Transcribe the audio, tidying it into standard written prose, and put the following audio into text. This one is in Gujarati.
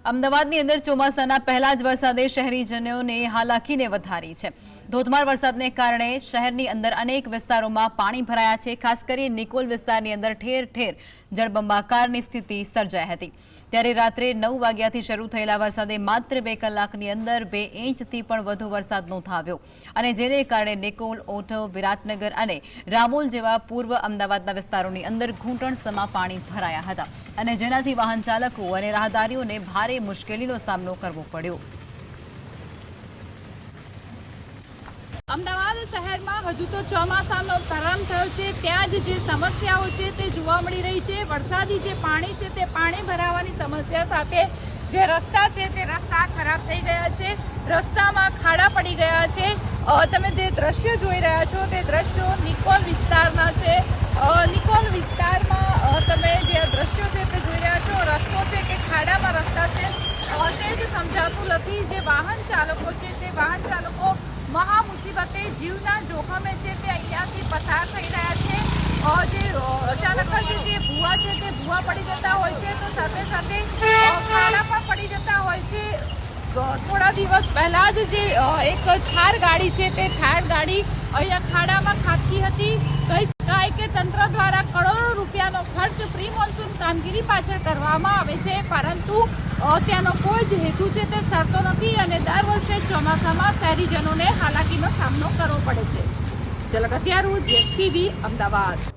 અમદાવાદની અંદર ચોમાસાના પહેલા જ વરસાદે શહેરીજનોને હાલાકીને વધારી છે। ધોધમાર વરસાદને કારણે શહેરની અંદર અનેક વિસ્તારોમાં પાણી ભરાયા છે। ખાસ કરીને નિકોલ વિસ્તારની અંદર ઠેર ઠેર જળબંબાકારની સ્થિતિ સર્જાઈ હતી। ત્યારે રાત્રે 9 વાગ્યાથી શરૂ થયેલા વરસાદે માત્ર 2 કલાકની અંદર 2 ઇંચથી પણ વધુ વરસાદ નોંધાવ્યો અને જેને કારણે નિકોલ, ઓઢવ, વિરાટનગર અને રામોલ જેવા પૂર્વ અમદાવાદના વિસ્તારોની અંદર ઘૂંટણસમા પાણી ભરાયા હતા અને જેનાથી વાહન ચાલકો અને રાહદારીઓને ભારે મુશ્કેલીનો સામનો કરવો પડ્યો। અમદાવાદ શહેરમાં હજુ તો ચોમાસાનો પ્રારંભ થયો છે, ત્યાં જ જે સમસ્યાઓ છે તે જોવા મળી રહી છે। વરસાદી જે પાણી છે તે પાણી ભરાવાની સમસ્યા સાથે જે રસ્તા છે તે રસ્તા ખરાબ થઈ ગયા છે, રસ્તામાં ખાડા પડી ગયા છે। તમે જે દ્રશ્યો જોઈ રહ્યા છો તે દ્રશ્યો નિકોલ વિસ્તારના છે। નિકોલ વિસ્તારમાં તમે જે દ્રશ્યો છે તે જોઈ રહ્યા છો, રસ્તો છે કે ખાડામાં રસ્તા છે તે જ સમજાતું નથી। જે વાહન ચાલકો છે તે વાહન ચાલકો મહા મુસીબતે જીવના જોખમે છે તે અહીંયાથી પસાર થઈ રહ્યા છે। જે અચાનક જ જે ભૂવા છે તે ભૂવા પડી જતા હોય છે તો સાથે સાથે ખાડા પણ પડી જતા હોય છે। થોડા દિવસ પહેલા જ જે એક થાર ગાડી છે તે થાર ગાડી અહીંયા ખાડામાં ખાબકી હતી। કહી શકાય કે તંત્ર દ્વારા કરોડો રૂપિયાનો ખર્ચ પ્રી મોન્સૂન કામગીરી પાછળ કરવામાં આવે છે, પરંતુ ત્યાંનો કોઈ જ હેતુ છે તે સરતો નથી અને દર વર્ષે ચોમાસામાં શહેરીજનોને હાલાકીનો સામનો કરવો પડે છે। ઝલક અત્યારું GS TV અમદાવાદ।